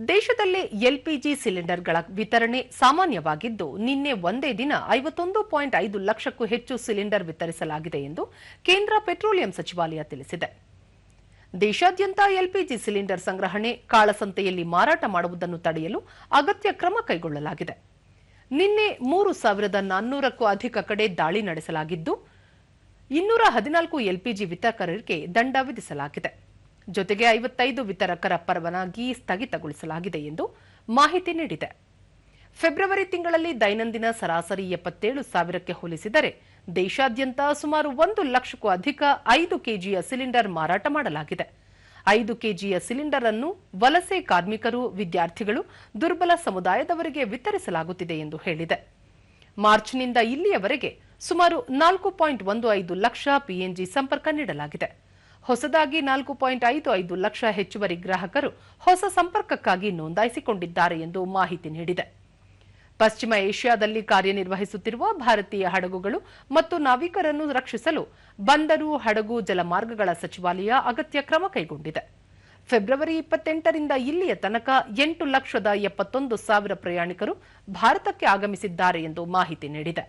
ದೇಶದಲ್ಲಿ ಎಲ್ಪಿಜಿ ಸಿಲಿಂಡರ್ಗಳ ವಿತರಣೆ ಸಾಮಾನ್ಯವಾಗಿದ್ದು ನಿನ್ನೆ ಒಂದೇ ದಿನ 51.5 ಲಕ್ಷಕ್ಕೂ ಹೆಚ್ಚು ಸಿಲಿಂಡರ್ ವಿತರಿಸಲಾಗಿದೆ ಎಂದು ಕೇಂದ್ರ ಪೆಟ್ರೋಲಿಯಂ ಸಚಿವಾಲಯ ತಿಳಿಸಿದೆ. ದೇಶಾದ್ಯಂತ ಎಲ್ಪಿಜಿ ಸಿಲಿಂಡರ್ ಸಂಗ್ರಹಣೆ, ಕಾಳಸಂತೆಯಲ್ಲಿ ಮಾರಾಟ ಮಾಡುವುದನ್ನು ತಡೆಯಲು ಅಗತ್ಯ ಕ್ರಮ ಕೈಗೊಳ್ಳಲಾಗಿದೆ. ನಿನ್ನೆ 3,400ಕ್ಕೂ ಅಧಿಕ ಕಡೆ ದಾಳಿ ನಡೆಸಲಾಗಿದ್ದು 214 ಎಲ್ಪಿಜಿ ವಿತರಕರಿಗೆ ದಂಡ ವಿಧಿಸಲಾಗಿದೆ. ಜೊತೆಗೆ 55 ವಿತರಕರ ಪರವಾನಗಿ ಸ್ಥಗಿತಗೊಳಿಸಲಾಗಿದೆ ಎಂದು ಮಾಹಿತಿ ನೀಡಿದೆ. ಫೆಬ್ರವರಿ ತಿಂಗಳಲ್ಲಿ ದೈನಂದಿನ ಸರಾಸರಿ 77,000ಕ್ಕೆ ಹೋಲಿಸಿದರೆ ದೇಶಾದ್ಯಂತ ಸುಮಾರು 1 ಲಕ್ಷಕ್ಕೂ ಅಧಿಕ 5 ಕೆಜಿಯ ಸಿಲಿಂಡರ್ ಮಾರಾಟ ಮಾಡಲಾಗಿದೆ. 5 ಕೆಜಿಯ ಸಿಲಿಂಡರ್ ಅನ್ನು ವಲಸೆ ಕಾರ್ಮಿಕರು, ವಿದ್ಯಾರ್ಥಿಗಳು, ದುರ್ಬಲ ಸಮುದಾಯದವರಿಗೆ ವಿತರಿಸಲಾಗುತ್ತಿದೆ ಎಂದು ಹೇಳಿದೆ. ಮಾರ್ಚ್ನಿಂದ ಇಲ್ಲಿಯವರೆಗೆ ಸುಮಾರು 4.15 ಲಕ್ಷ ಪಿಎನ್ಜಿ ಸಂಪರ್ಕ ನೀಡಲಾಗಿದೆ. ಹೊಸದಾಗಿ 4.55 ಲಕ್ಷ ಹೆಚ್ಚುವರಿ ಗ್ರಾಹಕರು ಹೊಸ ಸಂಪರ್ಕಕ್ಕಾಗಿ ನೋಂದಾಯಿಸಿಕೊಂಡಿದ್ದಾರೆ ಎಂದು ಮಾಹಿತಿ ನೀಡಿದೆ. ಪಶ್ಚಿಮ ಏಷ್ಯಾದಲ್ಲಿ ಕಾರ್ಯನಿರ್ವಹಿಸುತ್ತಿರುವ ಭಾರತೀಯ ಹಡಗುಗಳು ಮತ್ತು ನಾವಿಕರನ್ನು ರಕ್ಷಿಸಲು ಬಂದರು, ಹಡಗು, ಜಲಮಾರ್ಗಗಳ ಸಚಿವಾಲಯ ಅಗತ್ಯ ಕ್ರಮ ಕೈಗೊಂಡಿದೆ. ಫೆಬ್ರವರಿ 28ರಿಂದ ಇಲ್ಲಿಯ ತನಕ 8,71,000 ಪ್ರಯಾಣಿಕರು ಭಾರತಕ್ಕೆ ಆಗಮಿಸಿದ್ದಾರೆ ಎಂದು ಮಾಹಿತಿ ನೀಡಿದೆ.